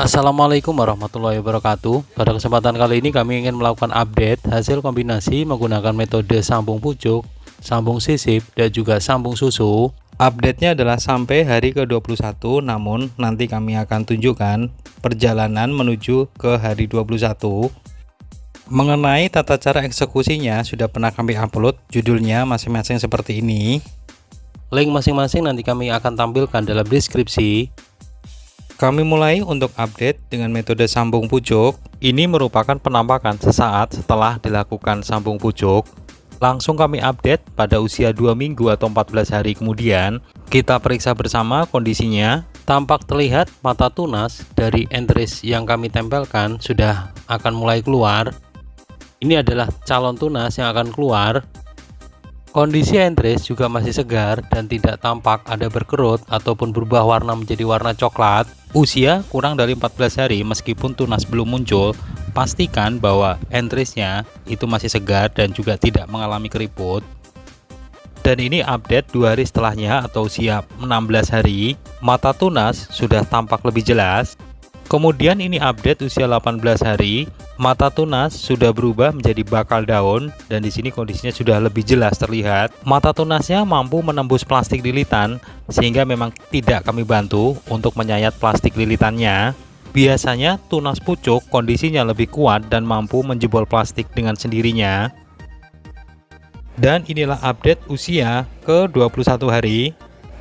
Assalamualaikum warahmatullahi wabarakatuh. Pada kesempatan kali ini kami ingin melakukan update hasil kombinasi menggunakan metode sambung pucuk, sambung sisip, dan juga sambung susu. Update-nya adalah sampai hari ke-21, namun nanti kami akan tunjukkan perjalanan menuju ke hari 21. Mengenai tata cara eksekusinya sudah pernah kami upload, judulnya masing-masing seperti ini. Link masing-masing nanti kami akan tampilkan dalam deskripsi. Kami mulai untuk update dengan metode sambung pucuk. Ini merupakan penampakan sesaat setelah dilakukan sambung pucuk. Langsung kami update pada usia 2 minggu atau 14 hari kemudian. Kita periksa bersama kondisinya. Tampak terlihat mata tunas dari entris yang kami tempelkan sudah akan mulai keluar. Ini adalah calon tunas yang akan keluar. Kondisi entris juga masih segar dan tidak tampak ada berkerut ataupun berubah warna menjadi warna coklat. Usia kurang dari 14 hari meskipun tunas belum muncul, pastikan bahwa entrisnya itu masih segar dan juga tidak mengalami keriput. Dan ini update 2 hari setelahnya atau usia 16 hari, mata tunas sudah tampak lebih jelas. Kemudian ini update usia 18 hari, mata tunas sudah berubah menjadi bakal daun dan di sini kondisinya sudah lebih jelas terlihat. Mata tunasnya mampu menembus plastik lilitan sehingga memang tidak kami bantu untuk menyayat plastik lilitannya. Biasanya tunas pucuk kondisinya lebih kuat dan mampu menjebol plastik dengan sendirinya. Dan inilah update usia ke-21 hari.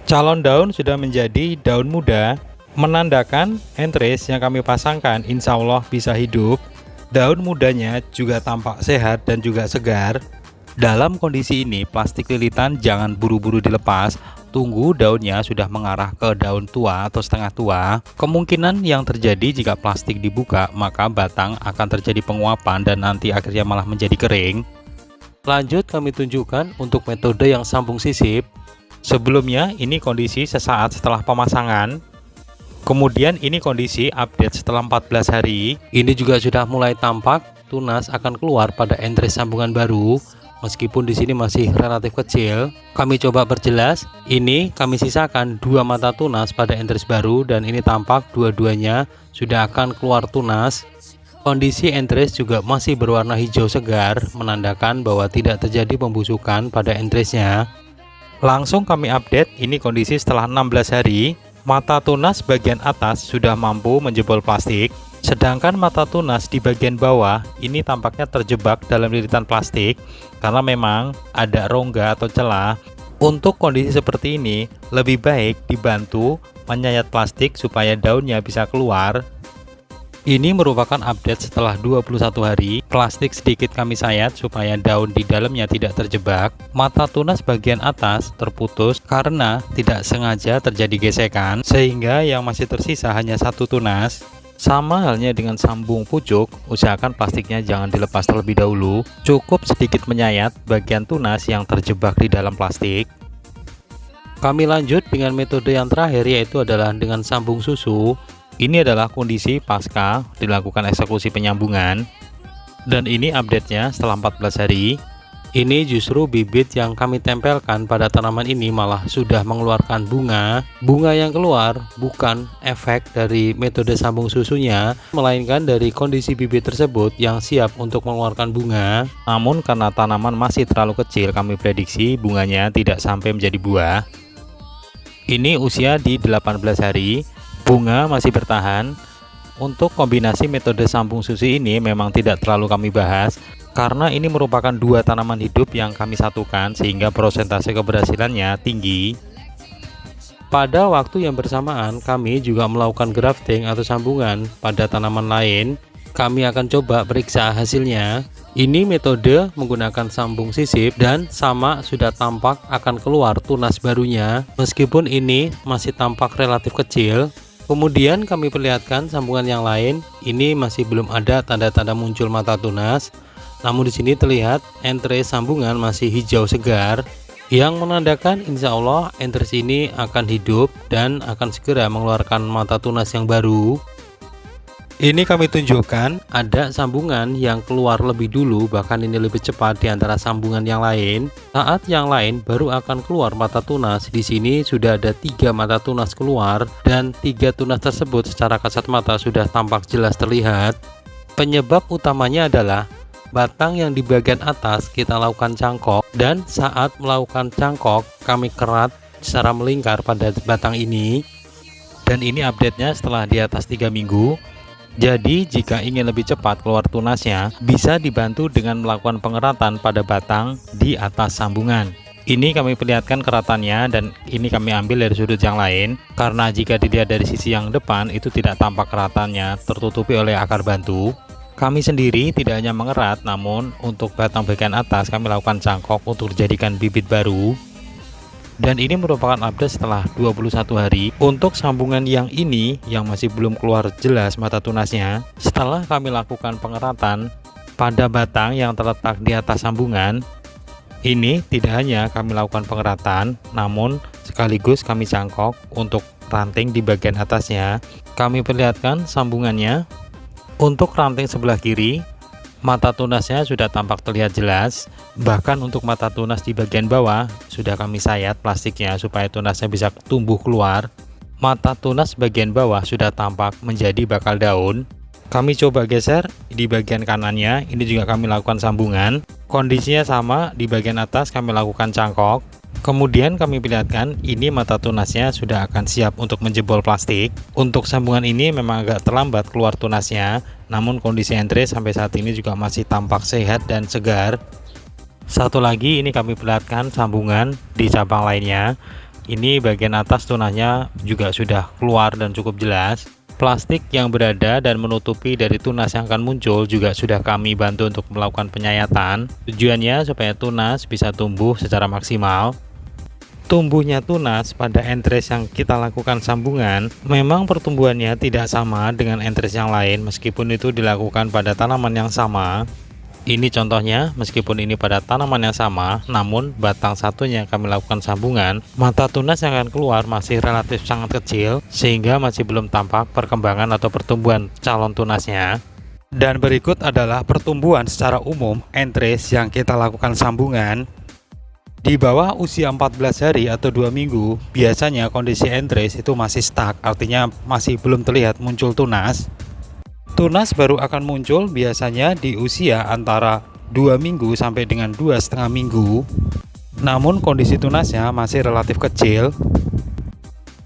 Calon daun sudah menjadi daun muda, menandakan entris yang kami pasangkan insya Allah bisa hidup. Daun mudanya juga tampak sehat dan juga segar. Dalam kondisi ini plastik lilitan jangan buru-buru dilepas, tunggu daunnya sudah mengarah ke daun tua atau setengah tua. Kemungkinan yang terjadi jika plastik dibuka maka batang akan terjadi penguapan dan nanti akhirnya malah menjadi kering. Lanjut kami tunjukkan untuk metode yang sambung sisip. Sebelumnya ini kondisi sesaat setelah pemasangan. Kemudian ini kondisi update setelah 14 hari. Ini juga sudah mulai tampak tunas akan keluar pada entris sambungan baru. Meskipun di sini masih relatif kecil, kami coba perjelas. Ini kami sisakan 2 mata tunas pada entris baru dan ini tampak dua-duanya sudah akan keluar tunas. Kondisi entris juga masih berwarna hijau segar, menandakan bahwa tidak terjadi pembusukan pada entrisnya. Langsung kami update ini kondisi setelah 16 hari. Mata tunas bagian atas sudah mampu menjebol plastik, sedangkan mata tunas di bagian bawah ini tampaknya terjebak dalam lilitan plastik karena memang ada rongga atau celah. Untuk kondisi seperti ini, lebih baik dibantu menyayat plastik supaya daunnya bisa keluar. Ini merupakan update setelah 21 hari. Plastik sedikit kami sayat supaya daun di dalamnya tidak terjebak. Mata tunas bagian atas terputus karena tidak sengaja terjadi gesekan, sehingga yang masih tersisa hanya 1 tunas. Sama halnya dengan sambung pucuk, usahakan plastiknya jangan dilepas terlebih dahulu. Cukup sedikit menyayat bagian tunas yang terjebak di dalam plastik. Kami lanjut dengan metode yang terakhir, yaitu adalah dengan sambung susu. Ini adalah kondisi pasca dilakukan eksekusi penyambungan. Dan ini update-nya setelah 14 hari. Ini justru bibit yang kami tempelkan pada tanaman ini malah sudah mengeluarkan bunga. Bunga yang keluar bukan efek dari metode sambung susunya, melainkan dari kondisi bibit tersebut yang siap untuk mengeluarkan bunga. Namun karena tanaman masih terlalu kecil, kami prediksi bunganya tidak sampai menjadi buah. Ini usia di 18 hari. Bunga masih bertahan. Untuk kombinasi metode sambung susu ini memang tidak terlalu kami bahas karena ini merupakan 2 tanaman hidup yang kami satukan sehingga persentase keberhasilannya tinggi. Pada waktu yang bersamaan kami juga melakukan grafting atau sambungan pada tanaman lain. Kami akan coba periksa hasilnya. Ini metode menggunakan sambung sisip dan sama sudah tampak akan keluar tunas barunya meskipun ini masih tampak relatif kecil. Kemudian kami perlihatkan sambungan yang lain. Ini masih belum ada tanda-tanda muncul mata tunas. Namun di sini terlihat entris sambungan masih hijau segar, yang menandakan insya Allah entris ini akan hidup dan akan segera mengeluarkan mata tunas yang baru. Ini kami tunjukkan ada sambungan yang keluar lebih dulu, bahkan ini lebih cepat di antara sambungan yang lain. Saat yang lain baru akan keluar mata tunas, di sini sudah ada 3 mata tunas keluar dan 3 tunas tersebut secara kasat mata sudah tampak jelas terlihat. Penyebab utamanya adalah batang yang di bagian atas kita lakukan cangkok, dan saat melakukan cangkok kami kerat secara melingkar pada batang ini. Dan ini update-nya setelah di atas 3 minggu. Jadi jika ingin lebih cepat keluar tunasnya, bisa dibantu dengan melakukan pengeratan pada batang di atas sambungan. Ini kami perlihatkan keratannya, dan ini kami ambil dari sudut yang lain, karena jika dilihat dari sisi yang depan itu tidak tampak keratannya, tertutupi oleh akar bantu. Kami sendiri tidak hanya mengerat, namun untuk batang bagian atas kami lakukan cangkok untuk dijadikan bibit baru. Dan ini merupakan update setelah 21 hari. Untuk sambungan yang ini yang masih belum keluar jelas mata tunasnya, setelah kami lakukan pengeratan pada batang yang terletak di atas sambungan, ini tidak hanya kami lakukan pengeratan, namun sekaligus kami cangkok untuk ranting di bagian atasnya. Kami perlihatkan sambungannya. Untuk ranting sebelah kiri, mata tunasnya sudah tampak terlihat jelas. Bahkan untuk mata tunas di bagian bawah sudah kami sayat plastiknya supaya tunasnya bisa tumbuh keluar. Mata tunas bagian bawah sudah tampak menjadi bakal daun. Kami coba geser di bagian kanannya, ini juga kami lakukan sambungan. Kondisinya sama, di bagian atas kami lakukan cangkok. Kemudian kami perlihatkan ini mata tunasnya sudah akan siap untuk menjebol plastik. Untuk sambungan ini memang agak terlambat keluar tunasnya, namun kondisi entre sampai saat ini juga masih tampak sehat dan segar. Satu lagi ini kami perlihatkan sambungan di cabang lainnya. Ini bagian atas tunasnya juga sudah keluar dan cukup jelas. Plastik yang berada dan menutupi dari tunas yang akan muncul juga sudah kami bantu untuk melakukan penyayatan. Tujuannya supaya tunas bisa tumbuh secara maksimal. Tumbuhnya tunas pada entres yang kita lakukan sambungan memang pertumbuhannya tidak sama dengan entres yang lain, meskipun itu dilakukan pada tanaman yang sama. Ini contohnya, meskipun ini pada tanaman yang sama, namun batang satunya kami lakukan sambungan, mata tunas yang akan keluar masih relatif sangat kecil, sehingga masih belum tampak perkembangan atau pertumbuhan calon tunasnya. Dan berikut adalah pertumbuhan secara umum entres yang kita lakukan sambungan. Di bawah usia 14 hari atau 2 minggu, biasanya kondisi entres itu masih stuck, artinya masih belum terlihat muncul tunas. Tunas baru akan muncul biasanya di usia antara 2 minggu sampai dengan 2,5 minggu. Namun kondisi tunasnya masih relatif kecil.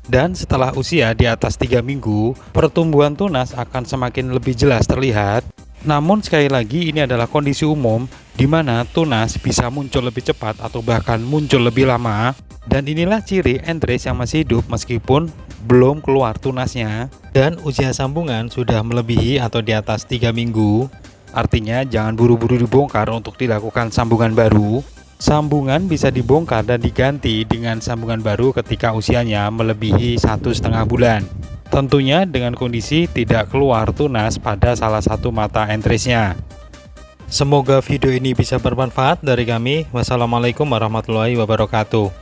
Dan setelah usia di atas 3 minggu, pertumbuhan tunas akan semakin lebih jelas terlihat. Namun sekali lagi ini adalah kondisi umum di mana tunas bisa muncul lebih cepat atau bahkan muncul lebih lama. Dan inilah ciri entres yang masih hidup meskipun belum keluar tunasnya. Dan usia sambungan sudah melebihi atau di atas 3 minggu. Artinya jangan buru-buru dibongkar untuk dilakukan sambungan baru. Sambungan bisa dibongkar dan diganti dengan sambungan baru ketika usianya melebihi 1,5 bulan. Tentunya dengan kondisi tidak keluar tunas pada salah satu mata entresnya. Semoga video ini bisa bermanfaat dari kami. Wassalamualaikum warahmatullahi wabarakatuh.